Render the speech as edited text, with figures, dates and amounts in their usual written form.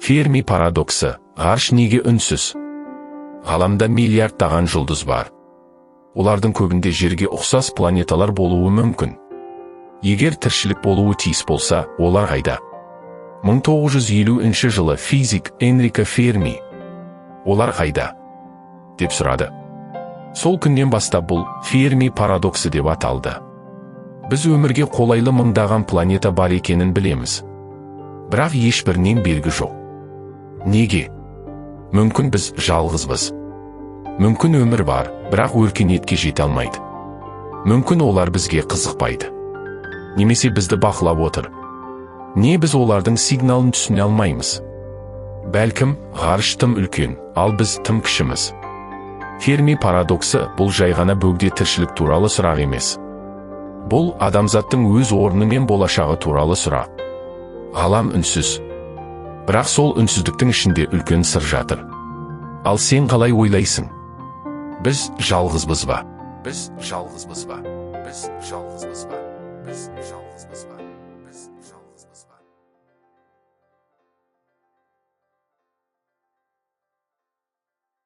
Ферми парадоксы. Ғарыш неге үнсіз? Ғаламда миллиардтаған жұлдыз бар. Олардың көбінде жерге ұқсас планеталар болуы мүмкін. Егер тіршілік болуы тиіс болса, олар қайда? 1950 жылы физик Энрико Ферми олар қайда? деп сұрады. Сол күннен бастап бұл Ферми парадоксы деп аталды. Біз өмірге қолайлы мыңдаған планета бар екенін білеміз. Бірақ ешбірінен белгі жоқ. Неге? Мүмкін біз жалғызбыз. Мүмкін өмір бар, бірақ өркениетке жете алмайды. Мүмкін олар бізге қызықпайды. Немесе бізді бақылап отыр. Не біз олардың сигналын түсіне алмаймыз? Бәлкім, ғарыш тым үлкен, ал біз тым кішіміз. Ферми парадоксы бұл жай ғана бөгде тіршілік туралы сұрақ емес. Бұл адамзаттың өз орны мен болашағы туралы сұрақ. Ғалам үнсіз. Бірақ сол үнсіздіктің ішінде үлкен сыр жатыр. Ал сен қалай ойлайсың? Біз жалғызбыз ба? Біз жалғызбыз ба? Біз жалғызбыз ба? Біз жалғызбыз ба?